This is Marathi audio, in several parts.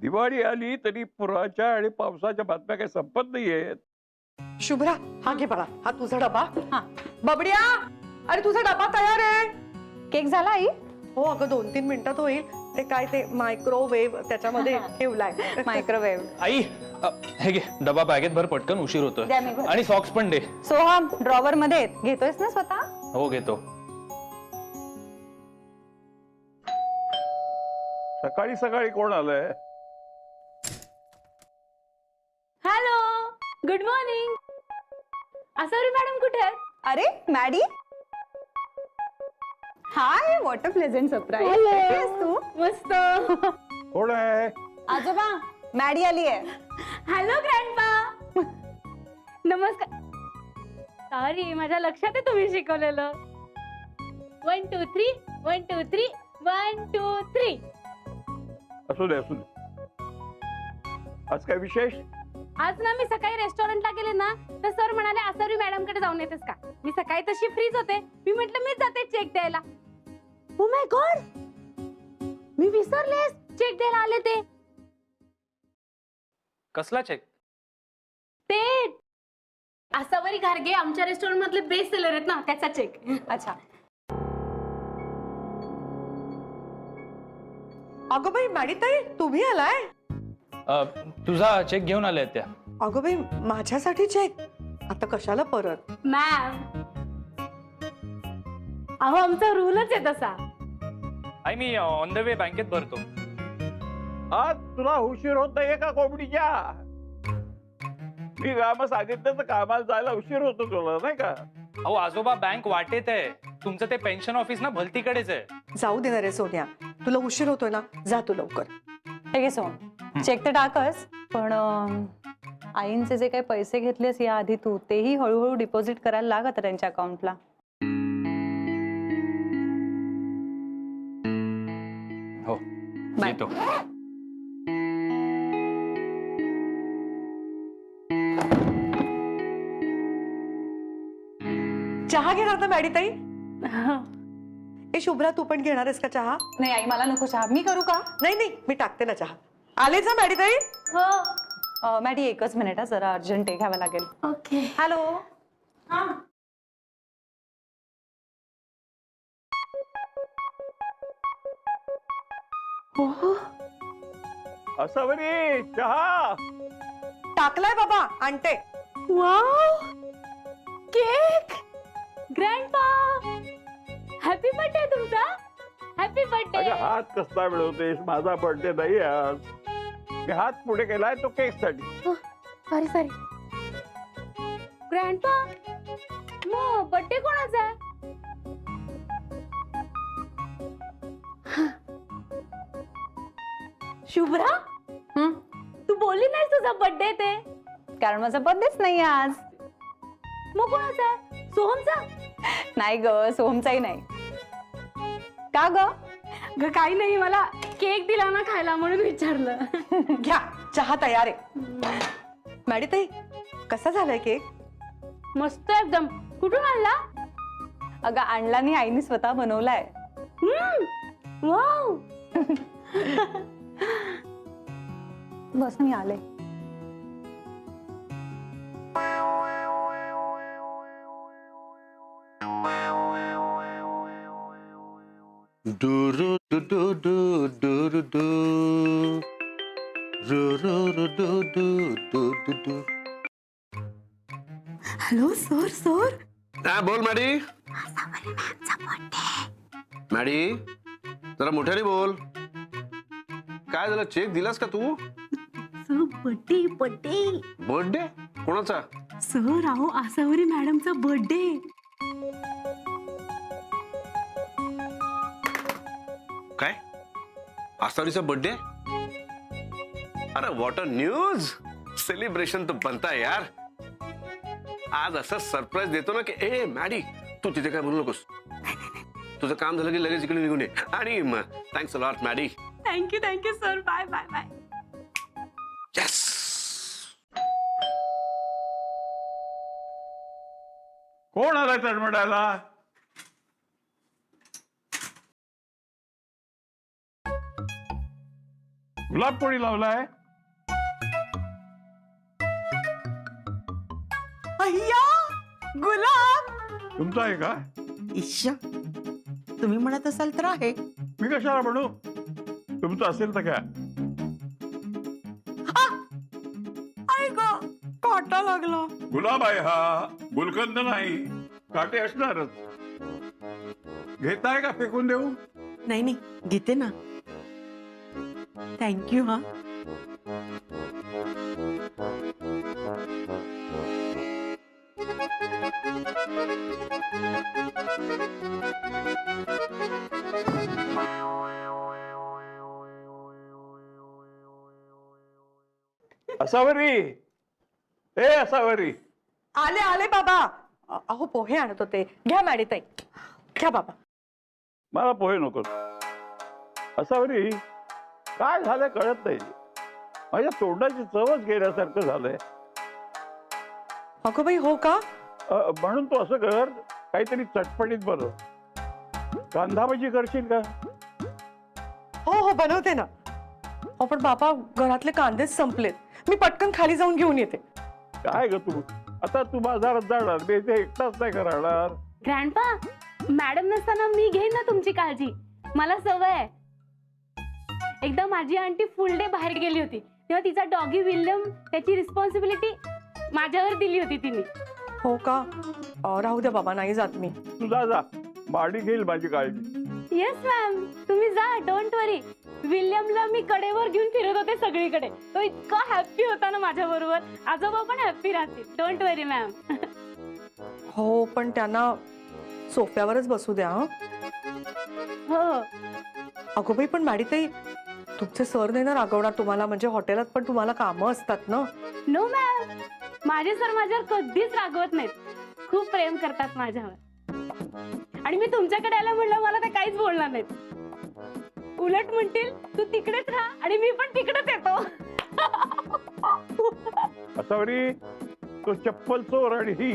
दिवाळी आली तरी पुराच्या आणि पावसाच्या बातम्या काही संपत नाहीयेत. शुभ्रा, हा घे बाळा, हा तुझा डबा. हा. बबड्या, अरे तुझा डबा तयार आहे. केक झाला आई? हो अगं 2-3 मिनिटात होईल. ते काय ते मायक्रोवेव्ह त्याच्यामध्ये ठेवलाय. मायक्रोवेव्ह. आई हे घे डबा बॅगेत भर, पटकन उशीर होतोय. द्या मी भरते. आणि सॉक्स पण दे. सोहम ड्रॉवर मध्ये आहेत. घेतोयस ना स्वतः? हो घेतो. सकाळी सकाळी कोण आलंय? Hello, good morning. Asavari madam कुठे आहेत? अरे Maddy, hi, what a pleasant surprise. तू मस्त. कोण आहे? आजोबा, मॅडी आली आहे. Hello grandpa. नमस्कार. सॉरी, माझ्या लक्षात आहे तुम्ही शिकवलेलं. 1 2 3 1 2 3 1 2 3. असू दे असू दे. आज काय विशेष? आज ना मी सकाळी रेस्टॉरंटला गेले ना, तर सर म्हणाले आसावरी मॅडम कडे जाऊन येतेस का? मी सकाळी तशी फ्रीज होते. मी म्हटलं मीच जाते चेक द्यायला. Oh my God, me विसरलेस check द्यायला आले ते. कसला चेक? ते आसावरी घारगे आमच्या रेस्टॉरंट मधले बेस्ट सेलर आहेत ना, त्याचा चेक. अच्छा. अगं बाई मॅडीताई, तुम्ही आलाय? तुझा चेक घेऊन आले त्या. अगं बाई, माझ्यासाठी चेक? आता कशाला परत? मॅम, अहो आमचा रूलच आहे तसा. आई मी ऑन द वे बँकेत भरतो. आज तुला उशीर होत नाहीये का कोंबडीच्या? मी काम सांगितलं तर कामाला जायला उशीर होतो तुला, नाही का? अहो आजोबा, बँक वाटेत आहे. तुमचं ते पेन्शन ऑफिस ना भलतीकडेच आहे. जाऊ दे ना रे सोन्या, तुला उशीर होतोय ना, जा तू लवकर. हे घे सोहम, चेक तर टाकस, पण आईंचे जे काही पैसे घेतलेस या आधी तू, तेही हळूहळू डिपॉझिट करायला लाग आता त्यांच्या अकाउंटला. हो बाय. येतो. चहा घेणार ना मॅडीताई? ए शुभ्रा, तू पण घेणार आहेस का चहा? नाही आई, मला नको चहा. मी करू का? नाही नाही, मी टाकते ना चहा. आलेच ना मॅडीताई? हो. मॅडी, एकच मिनिट हा, जरा अर्जंट आहे, घ्यावं लागेल. ओके. हॅलो. असावरी चहा. टाकलाय बाबा, आणते. Wow, cake. Grandpa, happy birthday तुमचा. Happy birthday. अगं हात कसला मिळवतेस? माझा बर्थडे नाही आज. मी हात पुढे केलाय तो केक साठी. Sorry sorry. ग्रँडपा, मग बर्थडे कोणाचा आहे? शुभ्रा, तू बोलली नाहीस तुझा बर्थडे ते? कारण माझा बर्थडेच नाही आज. मग कोणाचा आहे? सोहमचा? नाही ग, सोहमचाही नाही. का ग? ग काही नाही, मला केक दिला ना खायला म्हणून विचारलं. घ्या, चहा तयार आहे. मॅडीताई, कसा झालाय केक? मस्त एकदम. कुठून आणला? अगं आणला नाही, आईने स्वतः बनवलाय. वाव. बस मी आले. Do do do do do do रू रू रू do do do do do. Hello sir. Sir, हा बोल मॅडी. मॅडी, जरा मोठ्याने बोल. काय झालं? चेक दिलास का तू? Sir birthday. बर्थडे कोणाचा? सर, अहो आसावरी मॅडमचा बर्थडे. काय? आसावरीचा बर्थडे? अरे व्हॉट अ न्यूज. सेलिब्रेशन तो बनता है यार. आज असं सरप्राईज देतो ना की ए मॅडी, तू तिथे काय बोलू नकोस. तुझं काम झालं की लगेच इकडे निघून ये. आणि thanks a lot Maddy. Thank you sir. Bye bye bye. Yes. कोण आलाय तळमळायला? गुलाब कोणी लावलाय? अय्या गुलाब. तुमचा आहे का? ईश्या, तुम्ही म्हणत असाल तर आहे. मी कशाला म्हणू? तुमचं असेल तर काय? काटा लागला. गुलाब आहे हा, गुलकंद नाही. काटे असणारच. घेताय का फेकून देऊ? नाही नाही, घेते ना. थँक्यू. हा, असावरी, ए असावरी. आले आले बाबा. अहो पोहे आणत होते. घ्या मॅडीताई, घ्या बाबा. मला पोहे नको. असावरी, काय झालंय कळत नाही. माझ्या तोंडाची चवच गेल्यासारखं झालंय. अगो बाई, हो का? म्हणून तू असं कर, काहीतरी चटपटीत बनव. कांदा भजी करशील का? हो हो, बनवते ना. हो पण बाबा, घरातले कांदेच संपलेत. मी पटकन खाली जाऊन घेऊन येते. काय ग तू, आता तू बाजारात जाणार, मी इथे एकटाच नाही करणार. ग्रँडपा, मॅडम नसताना मी घेईन ना तुमची काळजी. मला सवय आहे. एकदा माझी आंटी फुल डे बाहेर गेली होती, तेव्हा तिचा डॉगी विल्यम त्याची रिस्पॉन्सिबिलिटी माझ्यावर दिली होती तिने. हो का? राहू द्या बाबा, नाही जात मी. तू जा जा, माडी घेईल माझी काळजी. येस मॅम, तुम्ही जा, डोंट वरी. विल्यमला मी कडेवर घेऊन फिरत होते सगळीकडे. तो इतका हॅप्पी होता ना माझ्या बरोबर. आजोबा पण हॅप्पी राहतील. Don't worry ma'am. हो पण त्यांना सोफ्यावरच बसू द्या. हो. अगो बाई, पण मॅडीताई, तुमचे सर नाही ना रागवणार तुम्हाला? म्हणजे हॉटेलात पण तुम्हाला कामं असतात ना. नो मॅम, माझे सर माझ्यावर कधीच रागवत नाहीत. खूप प्रेम करतात माझ्यावर. आणि मी तुमच्याकडे आलं म्हणलं मला ते काहीच बोलणार नाहीत. उलट म्हणतील तू तिकडेच राहा, आणि मी पण तिकडेच येतो. असावरी, तो चप्पल चोर आणि ही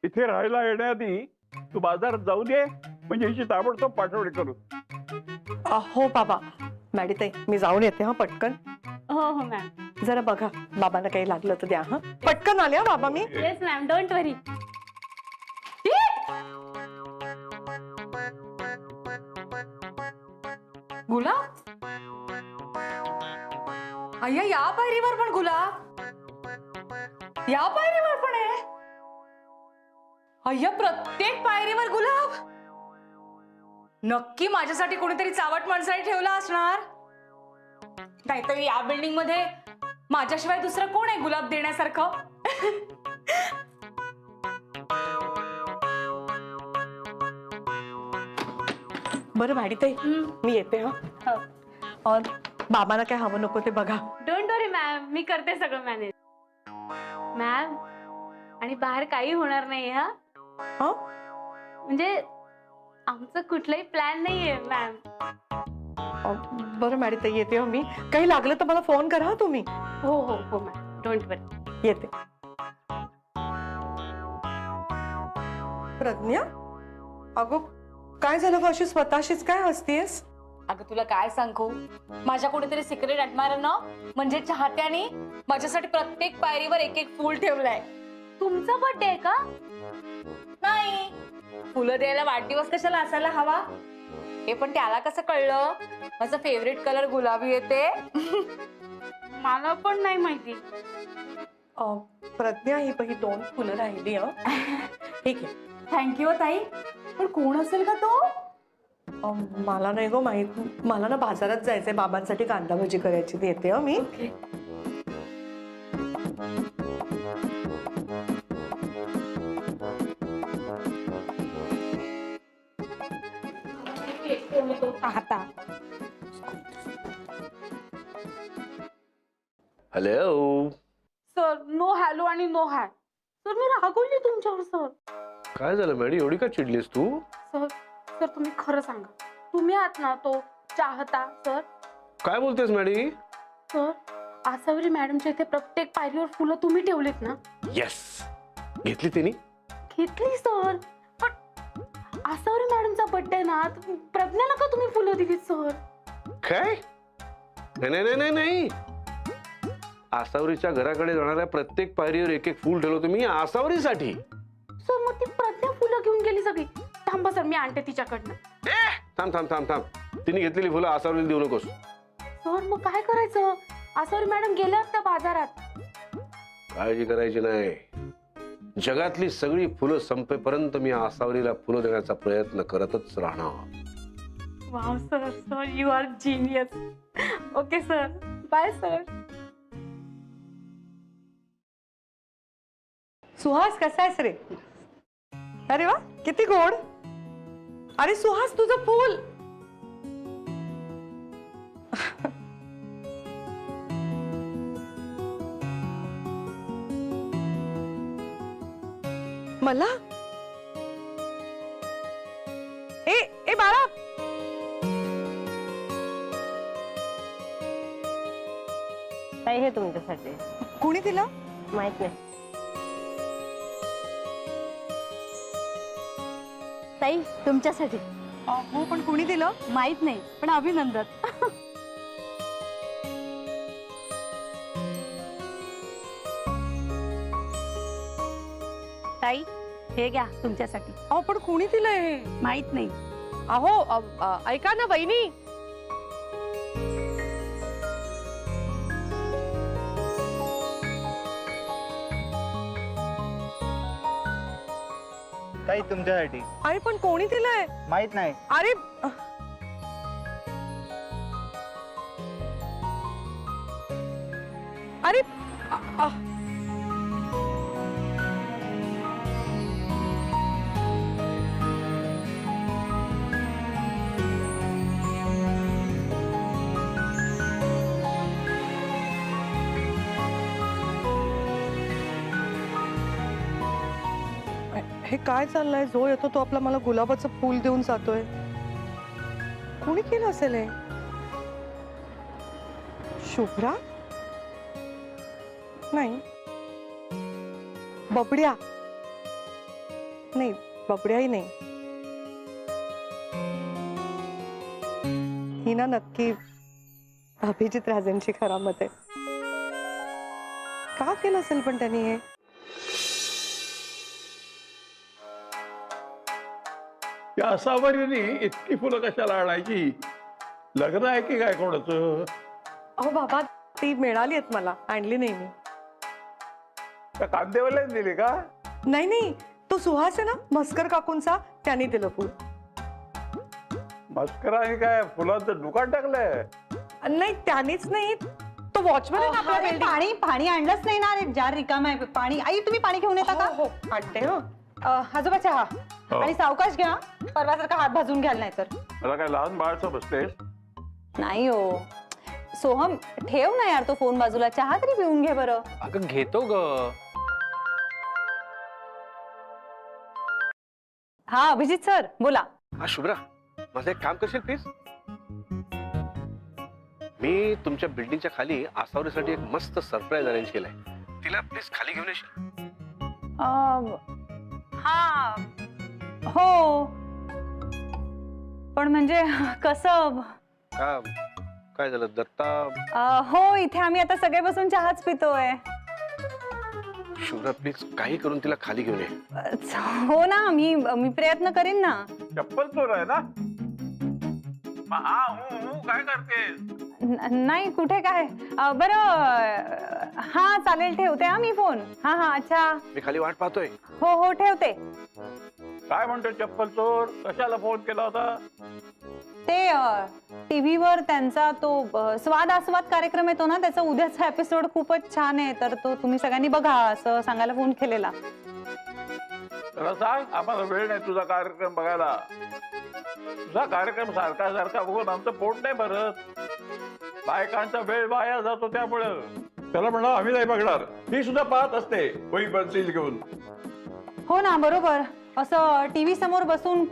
इथे राहायला येण्याआधी तू बाजारात जाऊन ये, म्हणजे हिची ताबडतोब पाठवणी करू. हो बाबा. मॅडीताई, मी जाऊन येते. हा, पटकन. हो हो मॅम. जरा बघा, बाबांना काही लागलं तर द्या. हा, पटकन आले हा बाबा मी. येस मॅम, डोंट वरी. गुलाब. अय्या, या पायरीवर पण गुलाब. या पायरीवर पण आहे. अय्या, प्रत्येक पायरीवर गुलाब. नक्की माझ्यासाठी कोणीतरी चावट माणसाने ठेवला असणार. नाहीतर या बिल्डिंग मध्ये माझ्याशिवाय दुसरं कोण आहे गुलाब देण्यासारखं? बरं मॅडीताई, मी येते. हा, बाबांना काय हवं नको ते बघा. डोंट वरी मॅम, मी करते सगळं मॅनेज. मॅम, आणि बाहेर काही होणार नाही. हा, म्हणजे आमचं कुठलाही प्लॅन नाहीये मॅम. बरं मॅडीताई, येते हो मी. काही लागलं तर मला फोन करा तुम्ही. हो हो हो मॅम, डोंट वरी. येते. प्रज्ञा, अगो काय झालं ग? अशी स्वतःशीच काय हसतेस? अगं तुला काय सांगू, माझ्या कोणीतरी सिक्रेट ऍडमायर ना, म्हणजे चाहत्याने माझ्यासाठी प्रत्येक पायरीवर एक एक फूल ठेवलाय. तुमचा बर्थडे आहे का? नाही, फुलं द्यायला वाढदिवस कशाला असायला हवा? हे पण त्याला कसं कळलं माझं फेवरेट कलर गुलाबी येते? मला पण नाही माहिती. प्रज्ञा, ही पहिली 2 फुलं राहिली. ठीक आहे. थँक्यू ताई. पण कोण असेल का तो? मला नाही गो माहित. मला ना बाजारात जायचंय, बाबांसाठी कांदा भजी करायची. येते मी. आता हॅलो. सर, नो हॅलो आणि नो हाय. सर, मी रागवली तुमच्यावर. सर, काय झालं मॅडी, एवढी का चिडलीस तू? सर सर तुम्ही खरं सांगा, तुम्ही आहात ना तो चाहता? सर, काय बोलतेस मॅडी? सर, आसावरी मॅडमच्या इथे प्रत्येक पायरीवर फुलं तुम्ही ठेवलीत ना? येस, घेतली तिने. घेतली सर, पण आसावरी मॅडमचा बर्थडे ना, प्रज्ञाला का तुम्ही फुलं दिलीत सर? काय? नाही नाही नाही नाही, आसावरीच्या घराकडे जाणाऱ्या प्रत्येक पायरीवर एक एक फूल ठेवलं मी आसावरीसाठी. सर मग ती प्रज्ञा फुलं घेऊन गेली सगळी. थांबा सर, मी आणते तिच्याकडनं. थांब थांब थांब थांब, तिने घेतलेली फुलं आसावरीला देऊ नकोस. सर मग काय करायचं? आसावरी मॅडम गेल्या त्या बाजारात. काळजी करायची नाही, जगातली सगळी फुलं संपेपर्यंत मी आसावरीला फुलं देण्याचा प्रयत्न करतच राहणार. Wow sir, sir you are genius. Okay sir, bye sir. Suhas कसा आहेस रे? अरे वा, किती गोड. अरे सुहास, तुझं फूल. मला ए ए बाळा, ताई हे तुमच्यासाठी. कोणी दिलं? माहित नाही ताई, तुमच्यासाठी. हो, पण कोणी दिलं? माहित नाही, पण अभिनंदन. ताई हे घ्या तुमच्यासाठी. अहो पण कोणी दिलंय हे? माहित नाही. अहो ऐका ना वहिनी, ताई तुमच्यासाठी. अरे पण कोणी दिलंय? माहित नाही. अरे अरे हे काय चाललंय? जो येतो तो आपला मला गुलाबाचं फूल देऊन जातोय. कोणी केलं असेल हे? शुभ्रा नाही, बबड्या नाही, बबड्याही नाही. ही ना नक्की अभिजित राजेंची करामत आहे. का केलं असेल पण त्यांनी हे? त्या आसावरीने इतकी फुलं कशाला आणायची? लग्न आहे की काय कोणाचं? अहो बाबा, ती मिळाली आहेत मला, आणली नाही मी. त्या कांदेवाल्याने दिली का? नाही नाही, तो सुहास आहे ना मस्कर काकूंचा, त्यांनी दिलं फूल. मस्कराने काय फुलांचं दुकान टाकलंय? नाही त्यानीच नाही, तो वॉचमन आहे ना आपल्या building. पाणी पाणी आणलंच नाही ना रे, जार रिकामा आहे पाणी. आई तुम्ही पाणी घेऊन येता का? हो आणते. हो आजोबा चहा. हो. आणि सावकाश घ्या, परवासारखा हात भाजून घ्याल नाही तर. मला काय लहान बाळचं बसतेस? नाही हो सोहम, ठेव ना यार तो फोन बाजूला, चहा तरी पिऊन घे बरं. अगं घेतो ग. हा अभिजित सर बोला. हा शुभ्रा, माझं एक काम करशील प्लीज? मी तुमच्या बिल्डिंगच्या खाली आसावरीसाठी एक मस्त सरप्राईज अरेंज केलाय. तिला प्लीज खाली घेऊन येशील? हा हो, पण म्हणजे कसं? का काय झालं दत्ता? हो, इथे आम्ही आता सगळे बसून चहाच पितोय. शुभ्रा प्लीज काही करून तिला खाली घेऊन ये. हो ना, मी प्रयत्न करीन ना. चप्पल चोर आहे ना? काय करते? नाही कुठे काय. बरं हा चालेल, ठेवते हा मी फोन. हा हा अच्छा. मी खाली वाट पाहतोय. हो हो ठेवते. काय म्हणतो चप्पल चोर? कशाला फोन केला होता? ते टीव्हीवर त्यांचा तो स्वाद आस्वाद कार्यक्रम येतो ना, त्याचा उद्याचा एपिसोड खूपच छान आहे, तर तो तुम्ही सगळ्यांनी बघा असं सांगायला फोन केलेला. त्याला सांग आम्हाला वेळ नाही तुझा कार्यक्रम बघायला. तुझा कार्यक्रम सारखा सारखा बघून आमचं पोट नाही भरत. बायकांचा वेळ वाया जातो त्यामुळं. त्याला म्हणलं आम्ही नाही बघणार, ती सुद्धा पाहत असते होई बनसील घेऊन. हो ना बरोबर, असं टीव्ही समोर बसून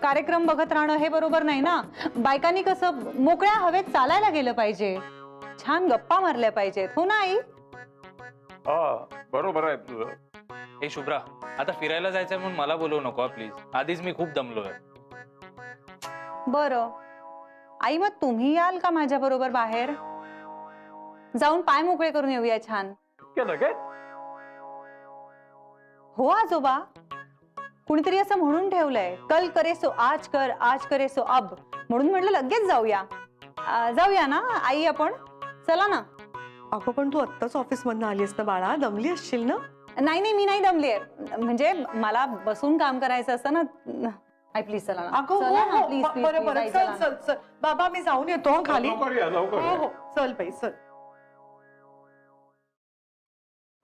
कार्यक्रम बघत राहणं हे बरोबर नाही ना. बायकांनी कसं मोकळ्या हवेत चालायला गेलं पाहिजे, छान गप्पा मारल्या पाहिजेत. हो ना आई? हा बरोबर आहे तुझं. हे शुभ्रा, आता फिरायला जायचंय म्हणून मला बोलवू नको प्लीज. आधीच मी खूप दमलोय. बरं आई, मग तुम्ही याल का माझ्या बरोबर बाहेर? जाऊन पाय मोकळे करून येऊया छान. इतक्या लगेच? हो आजोबा, कुणीतरी असं म्हणून ठेवलंय, कल करे सो आज कर, आज करे सो अब, म्हणून म्हटलं लगेच जाऊया. जाऊया ना आई आपण, चला ना. अगं पण तू आत्ताच ऑफिस मधनं आलीस ना बाळा, दमली असशील ना. नाही नाही, मी नाही दमलीये, म्हणजे मला बसून काम करायचं असतं ना. आई प्लीज चला ना. अगं चला ना, हो, प्लीज हो, प्लीज बरं प्लीज, बरं, आई, चल चला ना. चल चल बाबा, मी जाऊन येतो हं खाली. लवकर या, लवकर हो या. हो, चल बाई चल.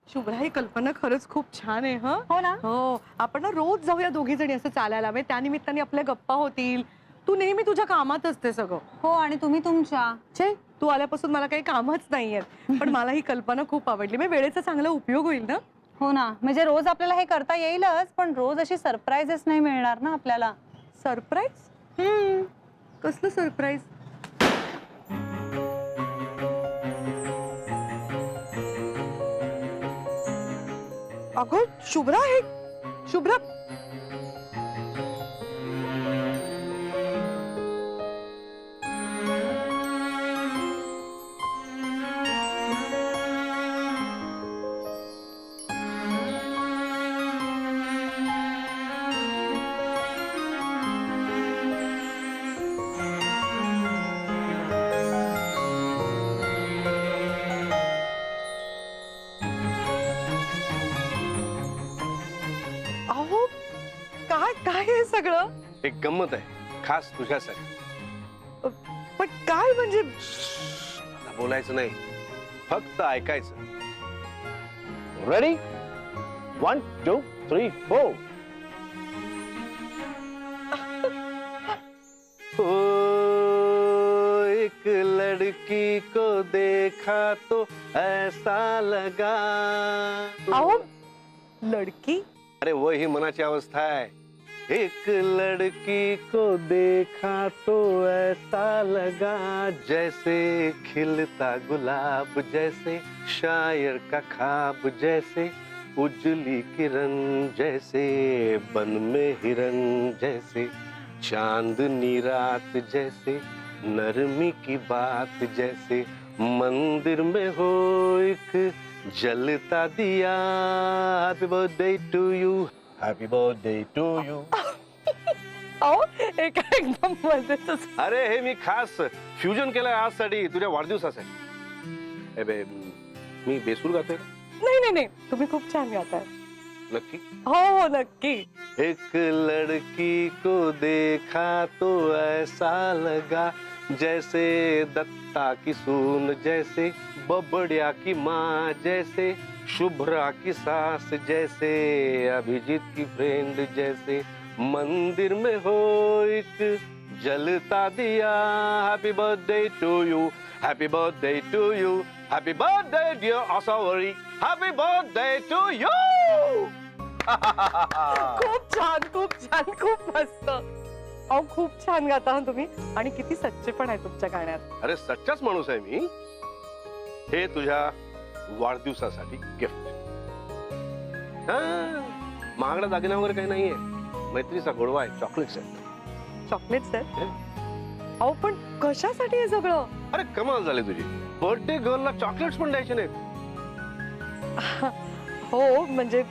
शुभ्रा, ही कल्पना खरंच खूप छान आहे. हा हो ना. हो, आपण ना रोज जाऊया दोघी जणी असं चालायला, म्हणजे त्यानिमित्ताने आपल्या गप्पा होतील. तू नेहमी तुझ्या कामात असते सगळं. हो, आणि तुम्ही तुमच्या. छे, तू आल्यापासून मला काही कामच नाहीये, पण मला ही कल्पना खूप आवडली. मी वेळेचा चांगला उपयोग होईल ना. हो ना, म्हणजे रोज आपल्याला हे करता येईलच, पण रोज अशी सरप्राईजेस नाही मिळणार ना आपल्याला. सरप्राईज? कसलं सरप्राईज? अगं शुभ्रा, हे शुभ्रा, अहो काय काय हे सगळं? एक गंमत आहे खास तुझ्यासाठी. पण काय म्हणजे? आता बोलायचं नाही, फक्त ऐकायचं. रेडी? 1 2 3 4. ओ एक लड़की को देखा तो ऐसा लगा. अहो लड़की? अरे वो ही मनाची अवस्था है. एक लड़की को देखा तो ऐसा लगा जैसे खिलता गुलाब, जैसे शायर का ख्वाब, जैसे उजली किरण, जैसे बन में हिरन, जैसे चांदनी रात, जैसे नरमी की बात, जैसे मंदिर में हो एक जलता दिया. Happy birthday to you, happy birthday to you. अहो हे काय एकदम मजेतच. अरे हे मी खास फ्युजन केलंय आजसाठी, तुझ्या वाढदिवसासाठी. ए बे, मी बेसूर गातोय का? नाही नाही नाही, तुम्ही खूप छान गाताय. नक्की? हो हो नक्की. एक लड़की को देखा तो ऐसा लगा जैसे दत्ता की सून, जैसे बबड़िया की माँ, जैसे शुभ्रा की सास, जैसे अभिजीत की फ्रेंड, जैसे मंदिर में हो एक जलता दिया. Happy birthday to you, happy birthday to you, happy birthday dear Asavari, happy birthday to you. खूप छान खूप छान, खूप मस्त. अहो खूप छान गाता हं तुम्ही, आणि किती सच्चे पण आहे तुमच्या गाण्यात. अरे सच्चाच माणूस आहे मी. हे तुझ्या वाढदिवसासाठी गिफ्ट. महागडा दागिना वगैरे काही नाहीये, मैत्रीचा गोडवा आहे. चॉकलेट्स आहेत. चॉकलेट्स आहेत? अहो पण कशासाठी हे सगळं? अरे कमाल झाली तुझी. बर्थडे गर्लला चॉकलेट्स पण द्यायचे नाहीत? हो म्हणजे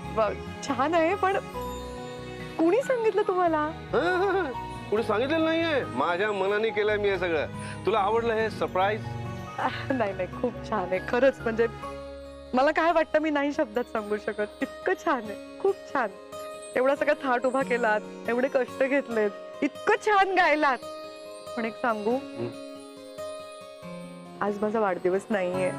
छान आहे, पण कुणी सांगितलं तुम्हाला? कुणी सांगितलेलं नाहीये, माझ्या मनाने केलंय मी हे सगळं. तुला आवडलं हे सरप्राईज? नाही नाही, खूप छान आहे खरंच. म्हणजे मला काय वाटतं, मी नाही शब्दात सांगू शकत. इतकं छान आहे, खूप छान. एवढा सगळा थाट उभा केलात, एवढे कष्ट घेतलेत, इतकं छान गायलात. पण एक सांगू, आज माझा वाढदिवस नाहीये.